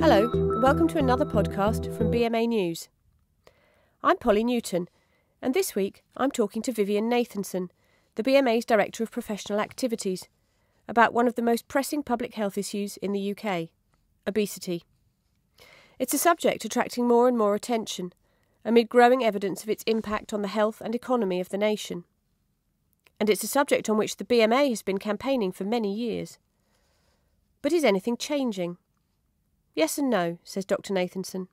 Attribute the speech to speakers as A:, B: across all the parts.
A: Hello, and welcome to another podcast from BMA News. I'm Polly Newton, and this week I'm talking to Vivienne Nathanson, the BMA's Director of Professional Activities, about one of the most pressing public health issues in the UK, obesity. It's a subject attracting more and more attention, amid growing evidence of its impact on the health and economy of the nation. And it's a subject on which the BMA has been campaigning for many years. But is anything changing? Yes and no, says Dr. Nathanson.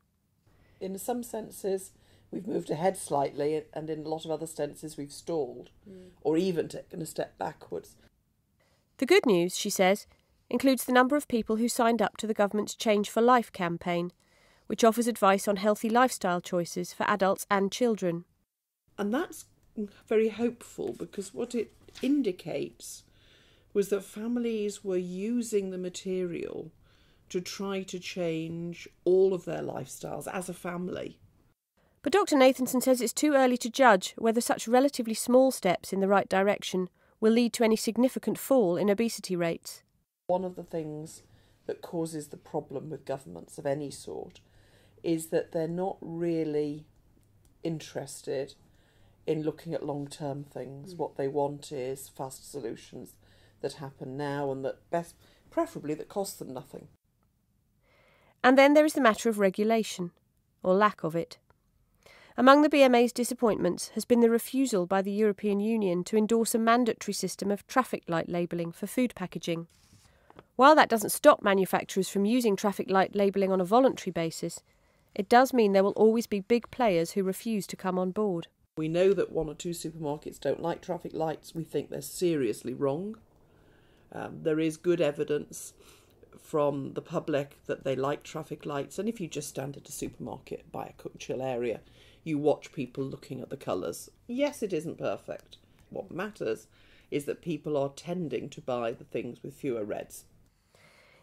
B: In some senses, we've moved ahead slightly, and in a lot of other senses, we've stalled, or even taken a step backwards.
A: The good news, she says, includes the number of people who signed up to the government's Change for Life campaign, which offers advice on healthy lifestyle choices for adults and children.
B: And that's very hopeful, because what it indicates was that families were using the material to try to change all of their lifestyles as a family.
A: But Dr. Nathanson says it's too early to judge whether such relatively small steps in the right direction will lead to any significant fall in obesity rates.
B: One of the things that causes the problem with governments of any sort is that they're not really interested in looking at long-term things. What they want is fast solutions that happen now and that preferably that cost them nothing.
A: And then there is the matter of regulation, or lack of it. Among the BMA's disappointments has been the refusal by the European Union to endorse a mandatory system of traffic light labelling for food packaging. While that doesn't stop manufacturers from using traffic light labelling on a voluntary basis, it does mean there will always be big players who refuse to come on board.
B: We know that one or two supermarkets don't like traffic lights. We think they're seriously wrong. There is good evidence from the public that they like traffic lights, and if you just stand at a supermarket by a cook chill area, you watch people looking at the colours. Yes, it isn't perfect. What matters is that people are tending to buy the things with fewer reds.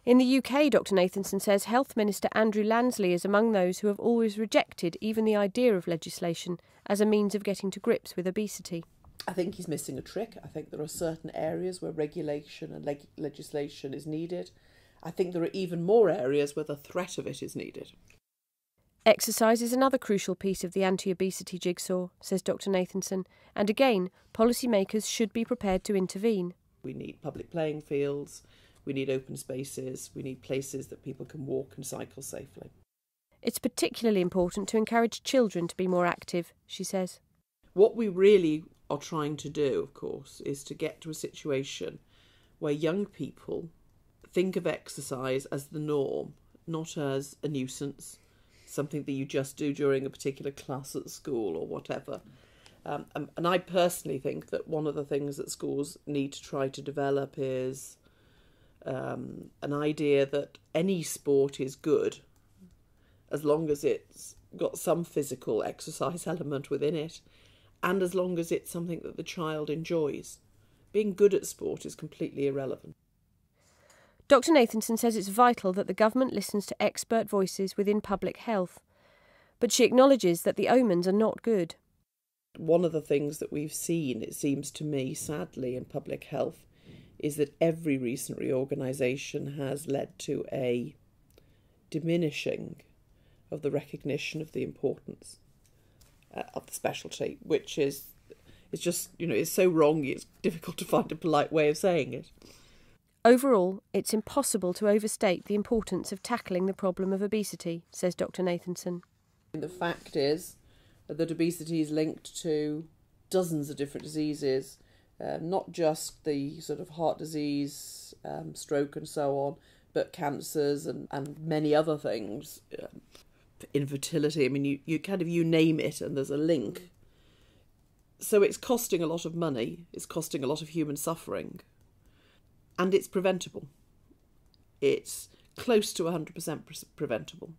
A: In the UK, Dr. Nathanson says Health Minister Andrew Lansley is among those who have always rejected even the idea of legislation as a means of getting to grips with obesity.
B: I think he's missing a trick. I think there are certain areas where regulation and legislation is needed. I think there are even more areas where the threat of it is needed.
A: Exercise is another crucial piece of the anti-obesity jigsaw, says Dr. Nathanson, and again, policymakers should be prepared to intervene.
B: We need public playing fields, we need open spaces, we need places that people can walk and cycle safely.
A: It's particularly important to encourage children to be more active, she says.
B: What we really are trying to do, of course, is to get to a situation where young people think of exercise as the norm, not as a nuisance, something that you just do during a particular class at school or whatever. And I personally think that one of the things that schools need to try to develop is an idea that any sport is good as long as it's got some physical exercise element within it, and as long as it's something that the child enjoys. Being good at sport is completely irrelevant.
A: Dr. Nathanson says it's vital that the government listens to expert voices within public health, but she acknowledges that the omens are not good.
B: One of the things that we've seen, it seems to me, sadly, in public health, is that every recent reorganisation has led to a diminishing of the recognition of the importance of the specialty, which is just, it's so wrong, it's difficult to find a polite way of saying it.
A: Overall, it's impossible to overstate the importance of tackling the problem of obesity, says Dr. Nathanson.
B: The fact is that obesity is linked to dozens of different diseases, not just the sort of heart disease, stroke and so on, but cancers and many other things, infertility. I mean, you name it and there's a link. So it's costing a lot of money, it's costing a lot of human suffering. And it's preventable. It's close to 100% preventable.